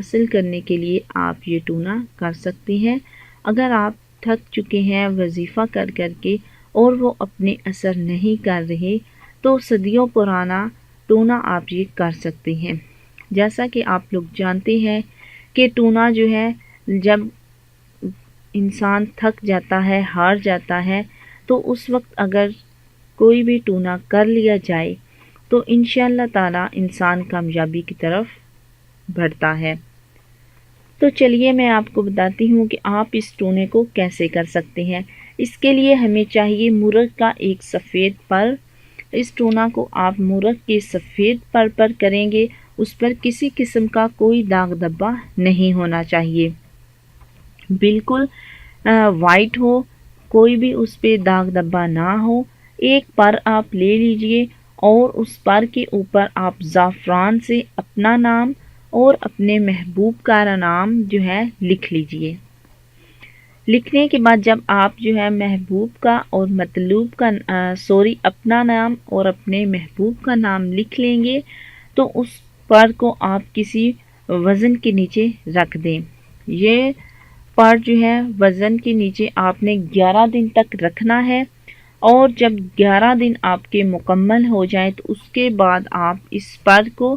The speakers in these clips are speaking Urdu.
حاصل کرنے کے لیے آپ یہ ٹونا کر سکتے ہیں۔ اگر آپ تھک چکے ہیں وظیفہ کر کر کے اور وہ اپنے اثر نہیں کر رہے تو صدیوں پرانا ٹونا آپ یہ کر سکتے ہیں۔ جیسا کہ آپ لوگ جانتے ہیں کہ ٹونا جو ہے جب انسان تھک جاتا ہے، ہار جاتا ہے، تو اس وقت اگر کوئی بھی ٹونا کر لیا جائے تو انشاءاللہ تعالی انسان کامیابی کی طرف بڑھتا ہے۔ تو چلیے میں آپ کو بتاتی ہوں کہ آپ اس ٹونے کو کیسے کر سکتے ہیں۔ اس کے لیے ہمیں چاہیے مرغ کا ایک سفید پر۔ اس ٹونا کو آپ مرغ کے سفید پر پر کریں گے، اس پر کسی قسم کا کوئی داغ دھبا نہیں ہونا چاہیے، بالکل وائٹ ہو، کوئی بھی اس پہ داغ دھبا نہ ہو۔ ایک پر آپ لے لیجئے اور اس پر کے اوپر آپ زعفران سے اپنا نام اور اپنے محبوب کا نام جو ہے لکھ لیجئے۔ لکھنے کے بعد جب آپ جو ہے محبوب کا اور مطلوب کا اپنا نام اور اپنے محبوب کا نام لکھ لیں گے تو اس پر کو آپ کسی وزن کے نیچے رکھ دیں۔ یہ پر جو ہے وزن کے نیچے آپ نے 11 دن تک رکھنا ہے، اور جب 11 دن آپ کے مکمل ہو جائیں تو اس کے بعد آپ اس پر کو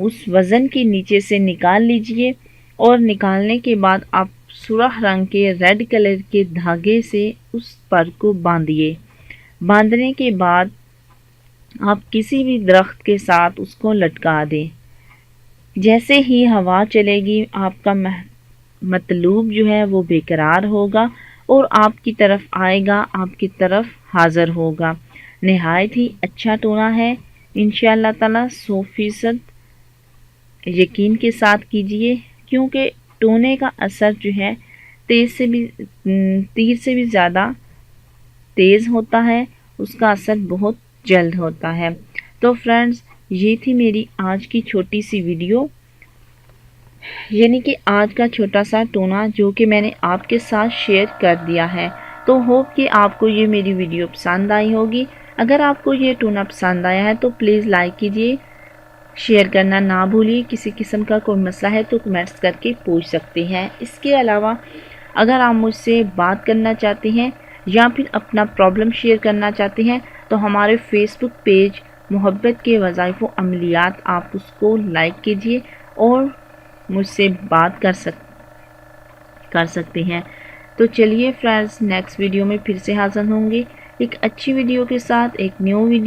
اس وزن کے نیچے سے نکال لیجئے، اور نکالنے کے بعد آپ سرخ رنگ کے ریڈ کلر کے دھاگے سے اس پر کو باندھیے۔ باندھنے کے بعد آپ کسی بھی درخت کے ساتھ اس کو لٹکا دیں۔ جیسے ہی ہوا چلے گی آپ کا مطلوب جو ہے وہ بے قرار ہوگا اور آپ کی طرف آئے گا، آپ کی طرف حاضر ہوگا۔ نہایت ہی اچھا ٹونا ہے، انشاءاللہ تعالی 100% یقین کے ساتھ کیجئے، کیونکہ ٹونے کا اثر جو ہے تیر سے بھی زیادہ تیز ہوتا ہے، اس کا اثر بہت جلد ہوتا ہے۔ تو فرینڈز، یہ تھی میری آج کی چھوٹی سی ویڈیو، یعنی کہ آج کا چھوٹا سا ٹونا جو کہ میں نے آپ کے ساتھ شیئر کر دیا ہے۔ تو ہوپ کہ آپ کو یہ میری ویڈیو پسند آئی ہوگی۔ اگر آپ کو یہ ٹونا پسند آیا ہے تو پلیز لائک کیجئے، شیئر کرنا نہ بھولیے۔ کسی قسم کا کوئی مسئلہ ہے تو کمنٹس کر کے پوچھ سکتے ہیں۔ اس کے علاوہ اگر آپ مجھ سے بات کرنا چاہتے ہیں یا پھر اپنا پرابلم شیئر کرنا چاہتے ہیں تو ہمارے فیس بک پیج محبت کے وظائف و عملیات آپ اس کو لائک کیجئے اور مجھ سے بات کر سکتے ہیں۔ تو چلیے فرینڈز، نیکسٹ ویڈیو میں پھر سے حاضر ہوں گے ایک اچھی ویڈیو کے ساتھ، ایک نیو ویڈیو